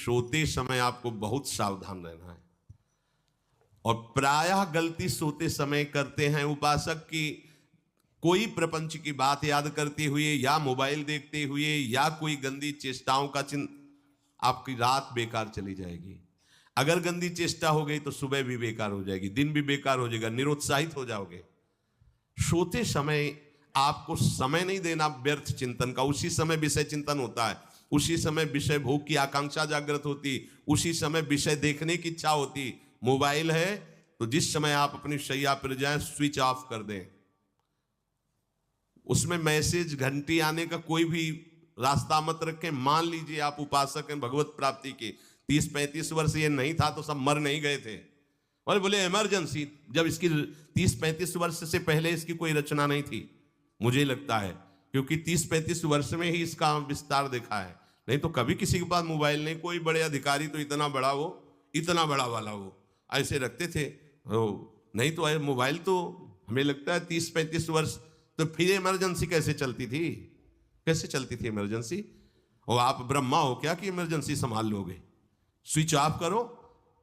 सोते समय आपको बहुत सावधान रहना है। और प्रायः गलती सोते समय करते हैं उपासक की, कोई प्रपंच की बात याद करते हुए या मोबाइल देखते हुए या कोई गंदी चेष्टाओं का आपकी रात बेकार चली जाएगी। अगर गंदी चेष्टा हो गई तो सुबह भी बेकार हो जाएगी, दिन भी बेकार हो जाएगा, निरुत्साहित हो जाओगे। सोते समय आपको समय नहीं देना व्यर्थ चिंतन का। उसी समय विषय चिंतन होता है, उसी समय विषय भोग की आकांक्षा जागृत होती, उसी समय विषय देखने की इच्छा होती। मोबाइल है तो जिस समय आप अपनी शैया पर जाएं स्विच ऑफ कर दें। उसमें मैसेज घंटी आने का कोई भी रास्ता मत रखें। मान लीजिए आप उपासक हैं भगवत प्राप्ति के, 30-35 वर्ष ये नहीं था तो सब मर नहीं गए थे। और बोले इमरजेंसी, जब इसकी 30-35 वर्ष से पहले इसकी कोई रचना नहीं थी, मुझे लगता है, क्योंकि 30-35 वर्ष में ही इसका विस्तार देखा है। नहीं तो कभी किसी के पास मोबाइल नहीं। कोई बड़े अधिकारी तो इतना बड़ा वो, इतना बड़ा वाला वो ऐसे रखते थे। नहीं तो मोबाइल तो हमें लगता है 30-35 वर्ष। तो फिर इमरजेंसी कैसे चलती थी? कैसे चलती थी इमरजेंसी? और आप ब्रह्मा हो क्या कि इमरजेंसी संभाल लोगे? स्विच ऑफ करो।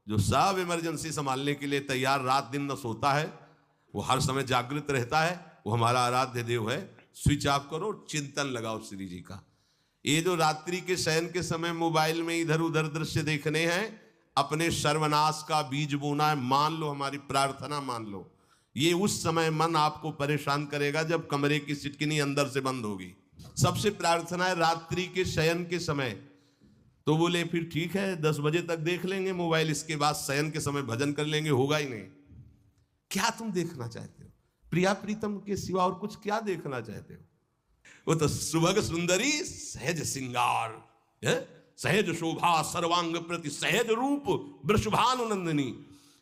जो सब इमरजेंसी संभालने के लिए तैयार, रात दिन न सोता है, वो हर समय जागृत रहता है, वो हमारा आराध्य देव है। स्विच ऑफ करो, चिंतन लगाओ श्री जी का। ये जो रात्रि के शयन के समय मोबाइल में इधर उधर दृश्य देखने हैं, अपने सर्वनाश का बीज बोना है। मान लो, हमारी प्रार्थना मान लो। ये उस समय मन आपको परेशान करेगा जब कमरे की सिटकिनी अंदर से बंद होगी। सबसे प्रार्थना है रात्रि के शयन के समय। तो बोले फिर ठीक है 10 बजे तक देख लेंगे मोबाइल, इसके बाद शयन के समय भजन कर लेंगे। होगा ही नहीं। क्या तुम देखना चाहते हो? प्रिया प्रीतम के सिवा और कुछ क्या देखना चाहते हो? वो तो सुभग सुंदरी सहज सिंगार, सहज शोभा सर्वांग प्रति सहज रूप वृषभानुनंदिनी।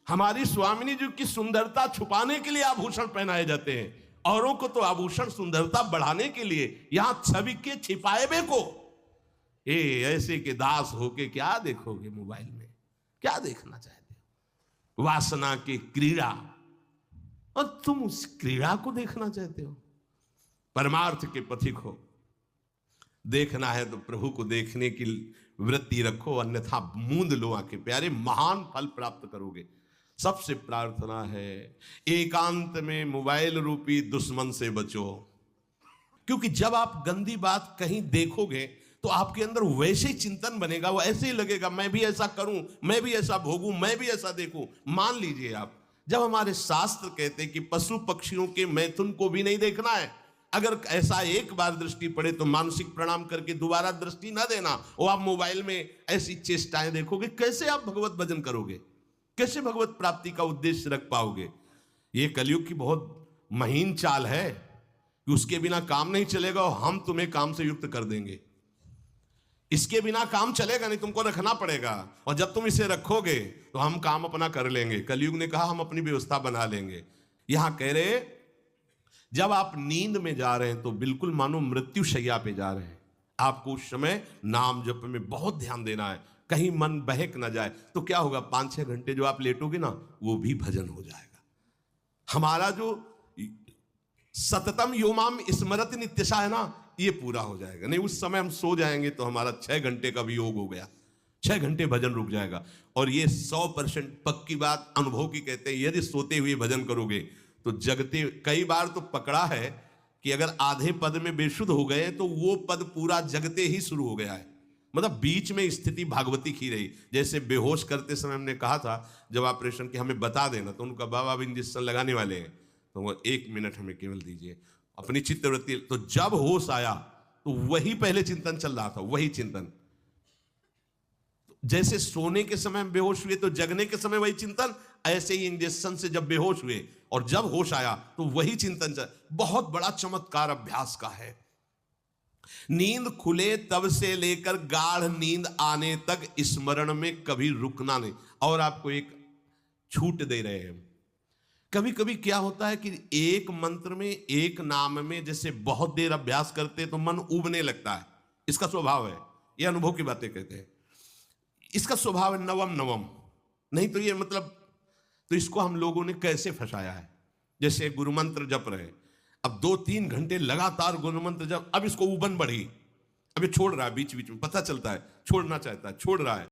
हमारी स्वामिनी जी की सुंदरता छुपाने के लिए आभूषण पहनाए जाते हैं। औरों को तो आभूषण सुंदरता बढ़ाने के लिए, यहां छवि के छिपाए को ऐसे के दास होके क्या देखोगे मोबाइल में? क्या देखना चाहते हो? वासना की क्रीड़ा, और तुम उस क्रीड़ा को देखना चाहते हो? परमार्थ के पथिक हो। देखना है तो प्रभु को देखने की वृत्ति रखो, अन्यथा मूंद लो आंखें प्यारे, महान फल प्राप्त करोगे। सबसे प्रार्थना है एकांत में मोबाइल रूपी दुश्मन से बचो। क्योंकि जब आप गंदी बात कहीं देखोगे तो आपके अंदर वैसे ही चिंतन बनेगा, वो ऐसे ही लगेगा मैं भी ऐसा करूं, मैं भी ऐसा भोगूं, मैं भी ऐसा देखूं। मान लीजिए आप, जब हमारे शास्त्र कहते हैं कि पशु पक्षियों के मैथुन को भी नहीं देखना है, अगर ऐसा एक बार दृष्टि पड़े तो मानसिक प्रणाम करके दोबारा दृष्टि ना देना। और आप मोबाइल में ऐसी चेष्टाएं देखोगे, कैसे आप भगवत भजन करोगे? कैसे भगवत प्राप्ति का उद्देश्य रख पाओगे? ये कलयुग की बहुत महीन चाल है कि उसके बिना काम नहीं चलेगा और हम तुम्हें काम से युक्त कर देंगे। इसके बिना काम चलेगा नहीं, तुमको रखना पड़ेगा। और जब तुम इसे रखोगे तो हम काम अपना कर लेंगे। कलयुग ने कहा हम अपनी व्यवस्था बना लेंगे। यहां कह रहे जब आप नींद में जा रहे हैं तो बिल्कुल मानो मृत्यु शैया पे जा रहे हैं। आपको उस समय नाम जप में बहुत ध्यान देना है, कहीं मन बहक ना जाए। तो क्या होगा, 5-6 घंटे जो आप लेटोगे ना, वो भी भजन हो जाएगा। हमारा जो सततम योमाम स्मरति नित्यशा है ना, ये पूरा हो जाएगा। नहीं उस समय हम सो जाएंगे तो हमारा 6 घंटे का भी योग हो गया, 6 घंटे भजन रुक जाएगा। और ये 100% पक्की बात अनुभव की कहते हैं, यदि सोते हुए भजन करोगे तो जगते, कई बार तो पकड़ा है कि अगर आधे पद में बेशुद्ध हो गए तो वो पद पूरा जगते ही शुरू हो गया है। मतलब बीच में स्थिति भागवती की रही। जैसे बेहोश करते समय हमने कहा था जब ऑपरेशन के हमें बता देना, तो उनका बाबा अब इंजेक्शन लगाने वाले हैं तो वो 1 मिनट हमें केवल दीजिए, अपनी चित्तवृत्ति। तो जब होश आया तो वही पहले चिंतन चल रहा था, वही चिंतन। जैसे सोने के समय बेहोश हुए तो जगने के समय वही चिंतन, ऐसे ही इंजेक्शन से जब बेहोश हुए और जब होश आया तो वही चिंतन चल। बहुत बड़ा चमत्कार अभ्यास का है। नींद खुले तब से लेकर गाढ़ नींद आने तक स्मरण में कभी रुकना नहीं। और आपको एक छूट दे रहे हैं। कभी कभी क्या होता है कि एक मंत्र में, एक नाम में जैसे बहुत देर अभ्यास करते तो मन उबने लगता है। इसका स्वभाव है, ये अनुभव की बातें कहते हैं। इसका स्वभाव है नवम नवम। नहीं तो ये मतलब, तो इसको हम लोगों ने कैसे फंसाया है। जैसे गुरु मंत्र जप रहे, अब 2-3 घंटे लगातार गुरु मंत्र जप, अब इसको उबन बढ़ी, अब ये छोड़ रहा है, बीच बीच में पता चलता है छोड़ना चाहता है, छोड़ रहा है।